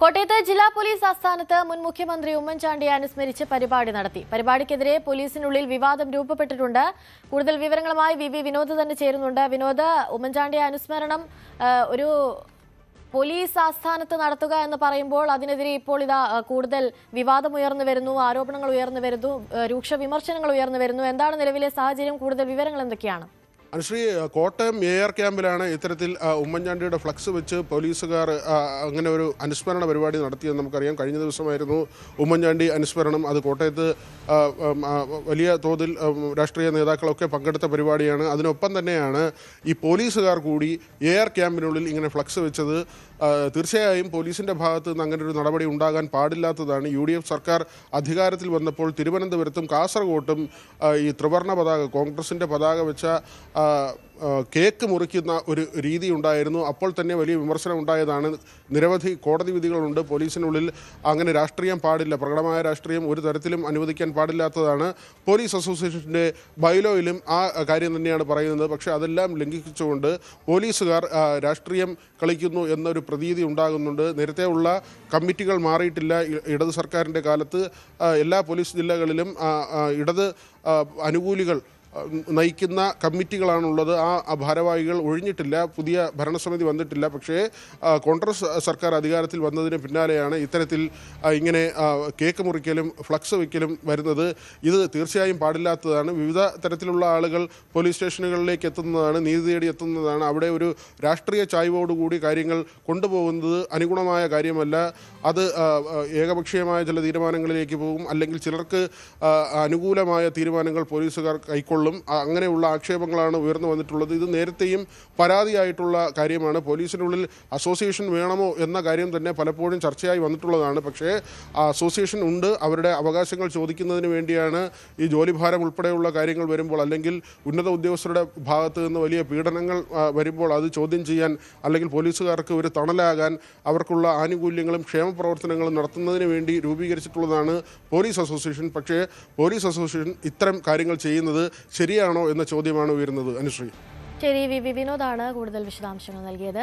കോട്ടയത്ത് ജില്ലാ പോലീസ് ആസ്ഥാനത്ത് മുൻ മുഖ്യമന്ത്രി ഉമ്മൻചാണ്ടിയെ അനുസ്മരിച്ച് പരിപാടി നടത്തി. പരിപാടിക്കെതിരെ പോലീസിനുള്ളിൽ വിവാദം രൂപപ്പെട്ടിട്ടുണ്ട്. കൂടുതൽ വിവരങ്ങളുമായി വി വിനോദ് തന്നെ ചേരുന്നുണ്ട്. വിനോദ്, ഉമ്മൻചാണ്ടിയെ അനുസ്മരണം ഒരു പോലീസ് ആസ്ഥാനത്ത് നടത്തുക എന്ന് പറയുമ്പോൾ അതിനെതിരെ ഇപ്പോൾ ഇതാ കൂടുതൽ വിവാദം ഉയർന്നു വരുന്നു, ആരോപണങ്ങൾ ഉയർന്നു വരുന്നു, രൂക്ഷ വിമർശനങ്ങൾ ഉയർന്നു വരുന്നു. എന്താണ് നിലവിലെ സാഹചര്യം? കൂടുതൽ വിവരങ്ങൾ എന്തൊക്കെയാണ്? അനുശ്രീ, കോട്ടയം എയർ ക്യാമ്പിലാണ് ഇത്തരത്തിൽ ഉമ്മൻചാണ്ടിയുടെ ഫ്ലക്സ് വെച്ച് പോലീസുകാർ അങ്ങനെ ഒരു അനുസ്മരണ പരിപാടി നടത്തിയെന്ന് നമുക്കറിയാം. കഴിഞ്ഞ ദിവസമായിരുന്നു ഉമ്മൻചാണ്ടി അനുസ്മരണം. അത് കോട്ടയത്ത് വലിയ തോതിൽ രാഷ്ട്രീയ നേതാക്കളൊക്കെ പങ്കെടുത്ത പരിപാടിയാണ്. അതിനൊപ്പം തന്നെയാണ് ഈ പോലീസുകാർ കൂടി എയർ ക്യാമ്പിനുള്ളിൽ ഇങ്ങനെ ഫ്ലക്സ് വെച്ചത്. തീർച്ചയായും പോലീസിൻ്റെ ഭാഗത്ത് നിന്ന് അങ്ങനെ ഒരു നടപടി ഉണ്ടാകാൻ പാടില്ലാത്തതാണ്. UDF സർക്കാർ അധികാരത്തിൽ വന്നപ്പോൾ തിരുവനന്തപുരത്തും കാസർഗോട്ടും ഈ ത്രിവർണ്ണ പതാക, കോൺഗ്രസിൻ്റെ പതാക വെച്ച കേക്ക് മുറിക്കുന്ന ഒരു രീതി ഉണ്ടായിരുന്നു. അപ്പോൾ തന്നെ വലിയ വിമർശനം ഉണ്ടായതാണ്. നിരവധി കോടതി വിധികളുണ്ട്. പോലീസിനുള്ളിൽ അങ്ങനെ രാഷ്ട്രീയം പാടില്ല, പ്രകടമായ രാഷ്ട്രീയം ഒരു തരത്തിലും അനുവദിക്കാൻ പാടില്ലാത്തതാണ്. പോലീസ് അസോസിയേഷൻ്റെ ബൈലോയിലും ആ കാര്യം തന്നെയാണ് പറയുന്നത്. പക്ഷേ അതെല്ലാം ലംഘിച്ചുകൊണ്ട് പോലീസുകാർ രാഷ്ട്രീയം കളിക്കുന്നു എന്നൊരു പ്രതീതി ഉണ്ടാകുന്നുണ്ട്. നേരത്തെ ഉള്ള കമ്മിറ്റികൾ മാറിയിട്ടില്ല. ഇടത് സർക്കാരിൻ്റെ കാലത്ത് എല്ലാ പോലീസ് ജില്ലകളിലും ഇടത് അനുകൂലികൾ നയിക്കുന്ന കമ്മിറ്റികളാണുള്ളത്. ആ ഭാരവാഹികൾ ഒഴിഞ്ഞിട്ടില്ല. പുതിയ ഭരണസമിതി വന്നിട്ടില്ല. പക്ഷേ കോൺഗ്രസ് സർക്കാർ അധികാരത്തിൽ വന്നതിന് പിന്നാലെയാണ് ഇത്തരത്തിൽ ഇങ്ങനെ കേക്ക് മുറിക്കലും ഫ്ലക്സ് വയ്ക്കലും വരുന്നത്. ഇത് തീർച്ചയായും പാടില്ലാത്തതാണ്. വിവിധ തരത്തിലുള്ള ആളുകൾ പോലീസ് സ്റ്റേഷനുകളിലേക്ക് എത്തുന്നതാണ്, നീതി തേടി എത്തുന്നതാണ്. അവിടെ ഒരു രാഷ്ട്രീയ ചായ്വോടുകൂടി കാര്യങ്ങൾ കൊണ്ടുപോകുന്നത് അനുഗുണമായ കാര്യമല്ല. അത് ഏകപക്ഷീയമായ ചില തീരുമാനങ്ങളിലേക്ക് പോകും. അല്ലെങ്കിൽ ചിലർക്ക് അനുകൂലമായ തീരുമാനങ്ങൾ പോലീസുകാർ കൈക്കൊള്ളും. അങ്ങനെയുള്ള ആക്ഷേപങ്ങളാണ് ഉയർന്നു വന്നിട്ടുള്ളത്. ഇത് നേരത്തെയും പരാതിയായിട്ടുള്ള കാര്യമാണ്. പോലീസിനുള്ളിൽ അസോസിയേഷൻ വേണമോ എന്ന കാര്യം തന്നെ പലപ്പോഴും ചർച്ചയായി വന്നിട്ടുള്ളതാണ്. പക്ഷേ അസോസിയേഷൻ ഉണ്ട്. അവരുടെ അവകാശങ്ങൾ ചോദിക്കുന്നതിന് വേണ്ടിയാണ്. ഈ ജോലിഭാരം ഉൾപ്പെടെയുള്ള കാര്യങ്ങൾ വരുമ്പോൾ, അല്ലെങ്കിൽ ഉന്നത ഉദ്യോഗസ്ഥരുടെ ഭാഗത്ത് നിന്ന് വലിയ പീഡനങ്ങൾ വരുമ്പോൾ അത് ചോദ്യം ചെയ്യാൻ, അല്ലെങ്കിൽ പോലീസുകാർക്ക് ഒരു തണലാകാൻ, അവർക്കുള്ള ആനുകൂല്യങ്ങളും ക്ഷേമപ്രവർത്തനങ്ങളും നടത്തുന്നതിന് വേണ്ടി രൂപീകരിച്ചിട്ടുള്ളതാണ് പോലീസ് അസോസിയേഷൻ. പക്ഷേ പോലീസ് അസോസിയേഷൻ ഇത്തരം കാര്യങ്ങൾ ചെയ്യുന്നത് ശരിയാണോ എന്ന ചോദ്യമാണ് ഉയരുന്നത്. അനുശ്രീ, ശരി, വി വിനോദാണ് കൂടുതൽ വിശദാംശങ്ങൾ നൽകിയത്.